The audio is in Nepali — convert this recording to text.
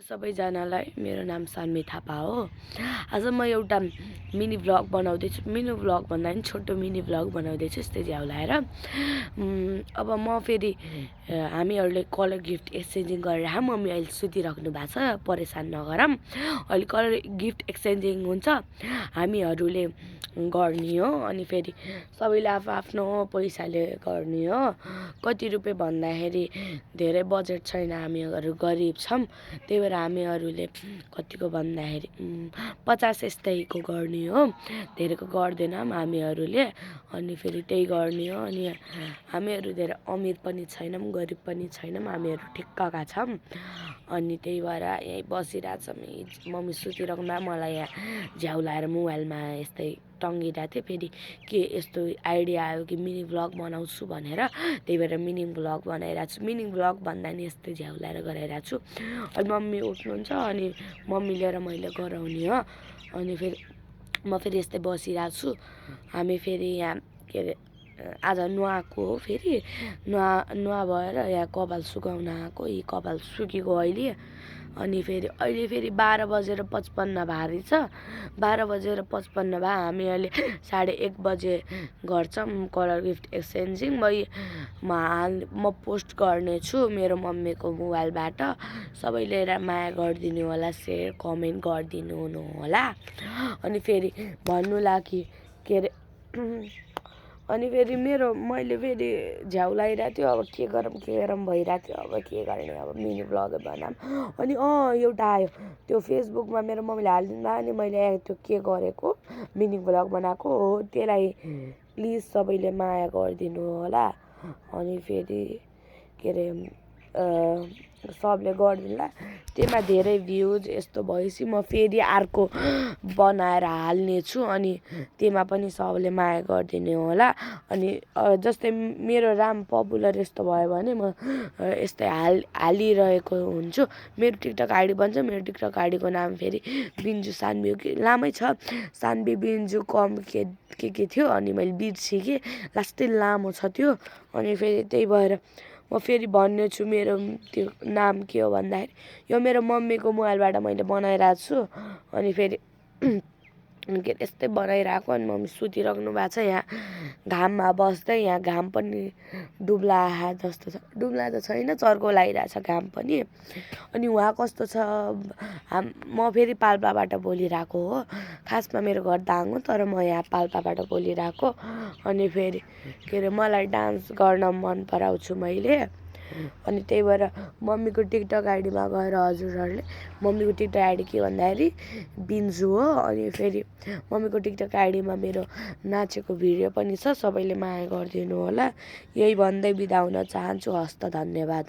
सबैजनालाई मेरो नाम सान्वी थापा हो। आज म एउटा मिनी भ्लग बनाउँदैछु। मिनी भ्लग भन्दा पनि छोटो मिनी भ्लग बनाउँदैछु यस्तै झ्याउ लाएर। अब म फेरि हामीहरूले कलर गिफ्ट एक्सचेन्जिङ गरेर मम्मी अहिले सुतिराख्नु भएको छ, परेशान नगरौँ। अहिले कलर गिफ्ट एक्सचेन्जिङ हुन्छ, हामीहरूले गर्ने हो। अनि फेरि सबैले आफ्नो पैसाले गर्ने हो। कति रुपियाँ भन्दाखेरि धेरै बजेट छैन, हामीहरू गरिब छौँ, त्यही भएर हामीहरूले कतिको भन्दाखेरि 50 यस्तैको गर्ने हो, धेरैको गर्दैनौँ हामीहरूले। अनि फेरि त्यही गर्ने हो। अनि हामीहरू धेरै अमिर पनि छैनौँ, गरिब पनि छैनौँ, हामीहरू ठिक्कका छौँ। अनि त्यही भएर यहीँ बसिरहेको छौँ। मम्मी सुतिरहेको मलाई यहाँ झ्याउ लाएर मोबाइलमा यस्तै टङ्गिरहेको थिएँ। फेरि के यस्तो आइडिया आयो कि मिनी भ्लग बनाउँछु भनेर, त्यही भएर मिनी भ्लग बनाइरहेको छु। मिनी भ्लग भन्दा नि यस्तै झ्याउ लाएर गराइरहेको छु। अनि मम्मी उठ्नुहुन्छ, अनि मम्मीले र मैले गराउने हो। अनि फेरि म फेरि यस्तै बसिरहेको छु। हामी फेरि यहाँ के अरे आज नुहाएको हो। फेरि नुहाएर यहाँ कपाल सुकाउन आएको। यी कपाल सुकेको अहिले। अनि फेरि अहिले फेरि 12:55 भएको छ। 12:55 भयो। हामी अहिले 1:30 बजे गर्छौँ कलर गिफ्ट एक्सचेन्जिङ। म पोस्ट गर्नेछु मेरो मम्मीको मोबाइलबाट। सबैले माया गरिदिनु होला, सेयर कमेन्ट गरिदिनु होला। अनि फेरि भन्नु लागि के अरे अनि फेरि मैले फेरि झ्याउ लाइरहेको थियो। अब के गरौँ भइरहेको थियो। अब के गर्ने, अब मिनी भ्लग बनाऊँ। अनि एउटा आयो, त्यो फेसबुकमा मेरो मम्मीले हालिदिनु भयो। अनि मैले त्यो के गरेको मिनी भ्लग बनाएको हो, त्यसलाई प्लिज सबैले माया गरिदिनु होला। अनि फेरि के अरे सबले गरिदिनुला। त्यसमा धेरै भ्युज यस्तो भएपछि म फेरि अर्को बनाएर हाल्नेछु। अनि त्यसमा पनि सबले माया गरिदिनु होला। अनि जस्तै मेरो पपुलर यस्तो भयो भने म यस्तै हालिरहेको हुन्छु। मेरो टिकटक आइडी बन्छ। मेरो टिकटक आइडीको नाम फेरि बिन्जु सान्वी हो कि लामै छ, सान्वी बिन्जु कम के थियो। अनि मैले बिर्सेँ कि लास्टै लामो छ त्यो। अनि फेरि त्यही भएर म फेरि भन्नेछु मेरो त्यो नाम के हो भन्दाखेरि, यो मेरो मम्मीको मोबाइलबाट मैले बनाइरहेको छु। अनि फेरि के यस्तै बनाइरहेको। अनि मम्मी सुतिराख्नु भएको छ यहाँ घाममा बस्दै। यहाँ घाम पनि डुब्ला जस्तो छ, डुब्ला त छैन, चर्को लागिरहेछ घाम पनि। अनि उहाँ कस्तो छ, म फेरि पाल्पाबाट बोलिरहेको हो। खासमा मेरो घर दाङ हो, तर म यहाँ पाल्पाबाट बोलिरहेको। अनि फेरि के अरे मलाई डान्स गर्न मन पराउँछु मैले। अनि त्यही भएर मम्मीको टिकटक आइडीमा गएर हजुरहरूले मम्मीको टिकटक आइडी के भन्दाखेरि बिन्जु हो। अनि फेरि मम्मीको टिकटक आइडीमा मेरो नाचेको भिडियो पनि छ, सबैले माया गरिदिनु होला। यही भन्दै बिदा हुन चाहन्छु। हस्त, धन्यवाद।